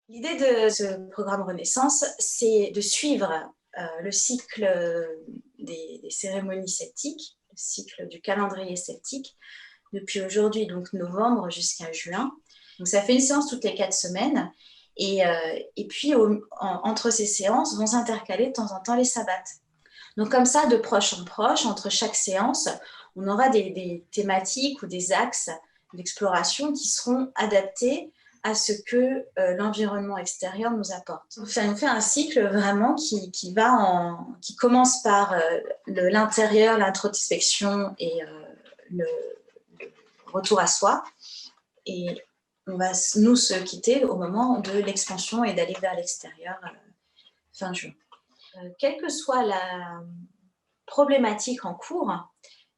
L'idée de ce programme Renaissance, c'est de suivre le cycle des cérémonies celtiques, le cycle du calendrier celtique, depuis aujourd'hui, donc novembre jusqu'à juin. Donc ça fait une séance toutes les 4 semaines. Et puis, entre ces séances, vont s'intercaler de temps en temps les sabbats. Donc comme ça, de proche en proche, entre chaque séance, on aura des thématiques ou des axes d'exploration qui seront adaptés à ce que l'environnement extérieur nous apporte. On fait un cycle vraiment qui commence par l'intérieur, l'introspection et le retour à soi. Et on va nous se quitter au moment de l'expansion et d'aller vers l'extérieur fin juin. Quelle que soit la problématique en cours,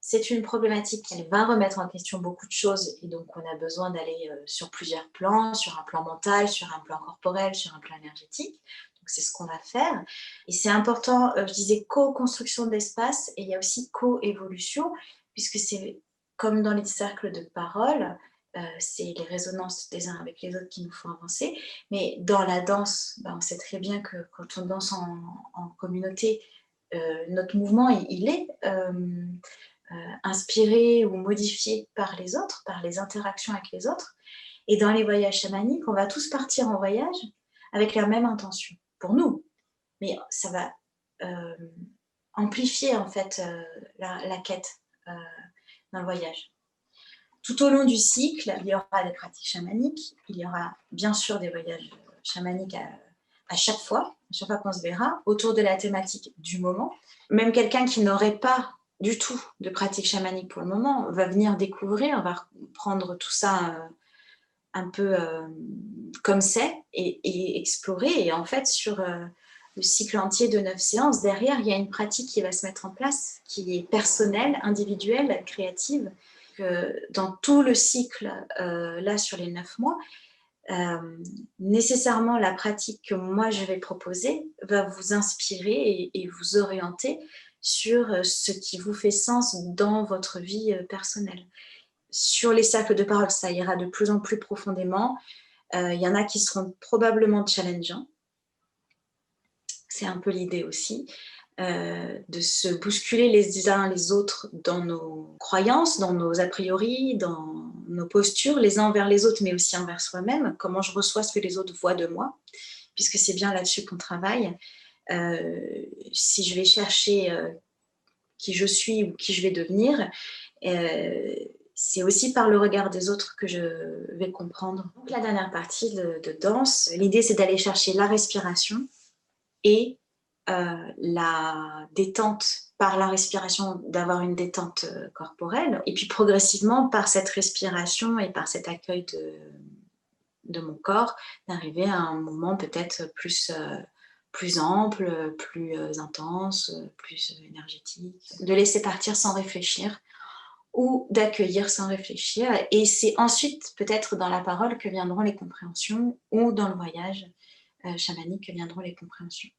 c'est une problématique qui va remettre en question beaucoup de choses et donc on a besoin d'aller sur plusieurs plans, sur un plan mental, sur un plan corporel, sur un plan énergétique. Donc c'est ce qu'on va faire. Et c'est important, je disais co-construction d'espace et il y a aussi co-évolution puisque c'est comme dans les cercles de parole, c'est les résonances des uns avec les autres qui nous font avancer. Mais dans la danse, on sait très bien que quand on danse en communauté, notre mouvement, il est inspiré ou modifié par les autres, par les interactions avec les autres. Et dans les voyages chamaniques, on va tous partir en voyage avec la même intention, pour nous. Mais ça va amplifier en fait la quête dans le voyage. Tout au long du cycle, il y aura des pratiques chamaniques, il y aura bien sûr des voyages chamaniques à chaque fois qu'on se verra, autour de la thématique du moment. Même quelqu'un qui n'aurait pas du tout de pratique chamanique pour le moment va venir découvrir, va prendre tout ça un peu comme c'est et explorer. Et en fait, sur le cycle entier de 9 séances, derrière, il y a une pratique qui va se mettre en place, qui est personnelle, individuelle, créative. Dans tout le cycle, là, sur les 9 mois, nécessairement la pratique que moi je vais proposer va vous inspirer et vous orienter sur ce qui vous fait sens dans votre vie personnelle. Sur les cercles de parole, ça ira de plus en plus profondément. Il y en a qui seront probablement challengeants. C'est un peu l'idée aussi. De se bousculer les uns les autres dans nos croyances, dans nos a priori, dans nos postures, les uns envers les autres, mais aussi envers soi-même, comment je reçois ce que les autres voient de moi, puisque c'est bien là-dessus qu'on travaille. Si je vais chercher qui je suis ou qui je vais devenir, c'est aussi par le regard des autres que je vais comprendre. Donc, la dernière partie de danse, l'idée c'est d'aller chercher la respiration et la détente par la respiration, d'avoir une détente corporelle, et puis progressivement par cette respiration et par cet accueil de mon corps, d'arriver à un moment peut-être plus ample, plus intense, plus énergétique, de laisser partir sans réfléchir ou d'accueillir sans réfléchir. Et c'est ensuite peut-être dans la parole que viendront les compréhensions ou dans le voyage chamanique que viendront les compréhensions.